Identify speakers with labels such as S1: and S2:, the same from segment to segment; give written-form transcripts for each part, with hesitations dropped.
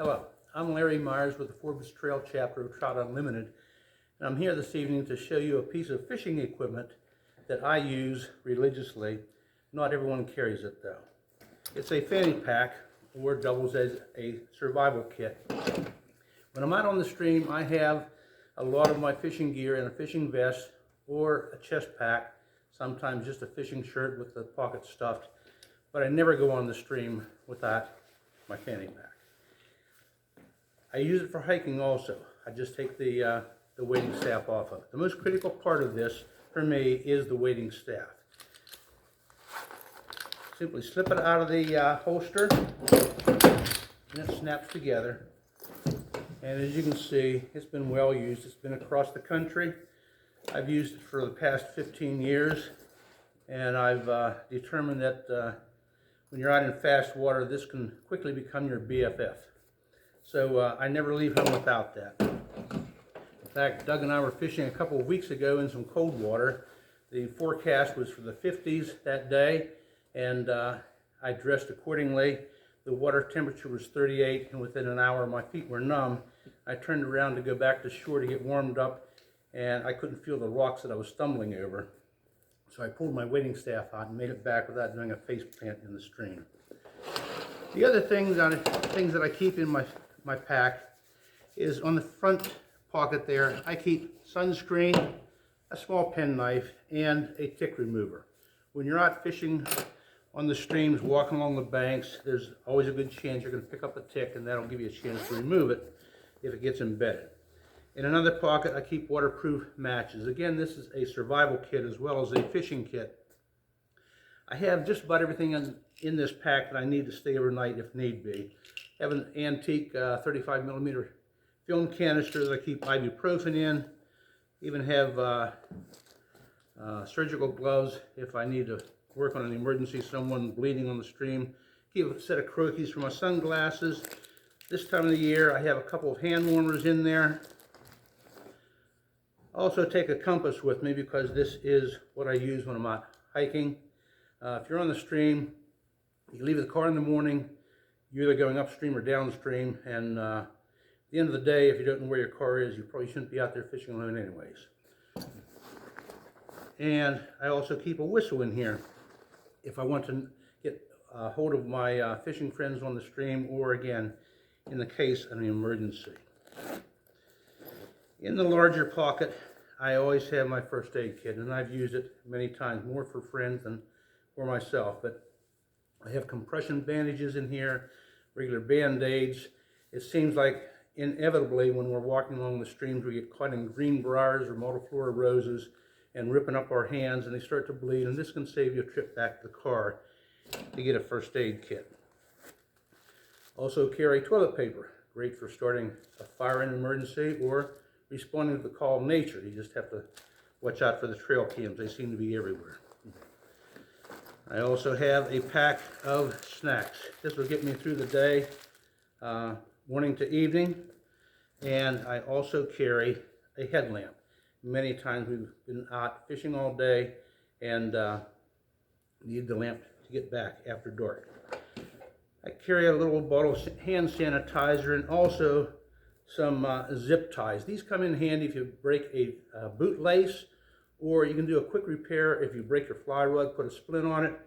S1: Hello, I'm Larry Myers with the Forbes Trail chapter of Trout Unlimited, and I'm here this evening to show you a piece of fishing equipment that I use religiously. Not everyone carries it though. It's a fanny pack, or doubles as a survival kit. When I'm out on the stream, I have a lot of my fishing gear in a fishing vest or a chest pack, sometimes just a fishing shirt with the pocket stuffed, but I never go on the stream without my fanny pack. I use it for hiking also. I just take the wading staff off of it. The most critical part of this for me is the wading staff. Simply slip it out of the holster and it snaps together. And as you can see, it's been well used. It's been across the country. I've used it for the past 15 years, and I've determined that when you're out in fast water, this can quickly become your BFF. So I never leave home without that. In fact, Doug and I were fishing a couple of weeks ago in some cold water. The forecast was for the 50s that day, and I dressed accordingly. The water temperature was 38, and within an hour my feet were numb. I turned around to go back to shore to get warmed up, and I couldn't feel the rocks that I was stumbling over. So I pulled my wading staff out and made it back without doing a face plant in the stream. The other things that I keep in my pack is on the front pocket there. I keep sunscreen, a small penknife, and a tick remover. When you're out fishing on the streams, walking along the banks, there's always a good chance you're going to pick up a tick, and that'll give you a chance to remove it if it gets embedded. In another pocket, I keep waterproof matches. Again, this is a survival kit as well as a fishing kit. I have just about everything in this pack that I need to stay overnight if need be. I have an antique 35 millimeter film canister that I keep ibuprofen in. Even have surgical gloves if I need to work on an emergency, someone bleeding on the stream. Keep a set of croquis for my sunglasses. This time of the year, I have a couple of hand warmers in there. Also take a compass with me because this is what I use when I'm out hiking. If you're on the stream, you leave the car in the morning, you're either going upstream or downstream, and at the end of the day, if you don't know where your car is, you probably shouldn't be out there fishing alone anyways. And I also keep a whistle in here if I want to get hold of my fishing friends on the stream, or again, in the case of an emergency. In the larger pocket, I always have my first aid kit, and I've used it many times, more for friends than for myself. But I have compression bandages in here, regular band-aids. It seems like inevitably when we're walking along the streams, we get caught in greenbriers or multiflora roses and ripping up our hands, and they start to bleed, and this can save you a trip back to the car to get a first aid kit. Also carry toilet paper, great for starting a fire in an emergency or responding to the call of nature. You just have to watch out for the trail cams. They seem to be everywhere. I also have a pack of snacks. This will get me through the day, morning to evening. And I also carry a headlamp. Many times we've been out fishing all day and need the lamp to get back after dark. I carry a little bottle of hand sanitizer and also some zip ties. These come in handy if you break a boot lace, or you can do a quick repair if you break your fly rod, put a splint on it,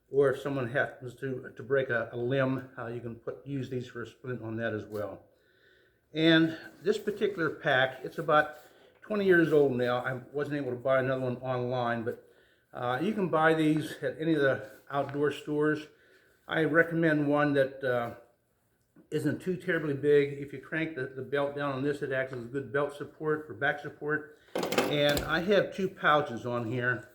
S1: or if someone happens to break a limb, you can use these for a splint on that as well. And this particular pack, it's about 20 years old now. I wasn't able to buy another one online, but you can buy these at any of the outdoor stores. I recommend one that isn't too terribly big. If you crank the belt down on this, it acts as a good belt support for back support. And I have two pouches on here.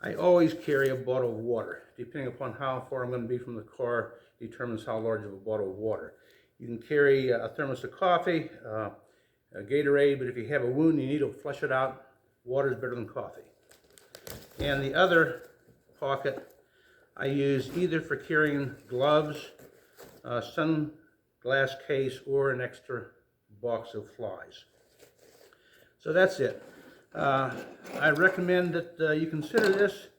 S1: I always carry a bottle of water. Depending upon how far I'm going to be from the car determines how large of a bottle of water. You can carry a thermos of coffee, a Gatorade, but if you have a wound and you need to flush it out, water is better than coffee. And the other pocket I use either for carrying gloves, sunglass case, or an extra box of flies. So that's it. I recommend that you consider this.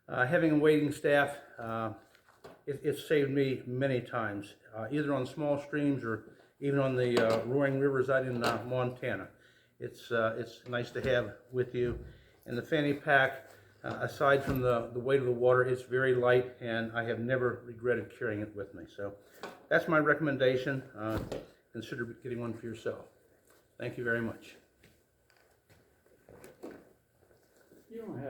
S1: Having a wading staff, it's saved me many times, either on small streams or even on the roaring rivers out in Montana. It's nice to have with you. And the fanny pack, aside from the weight of the water, it's very light, and I have never regretted carrying it with me. So that's my recommendation. Consider getting one for yourself. Thank you very much.
S2: You don't have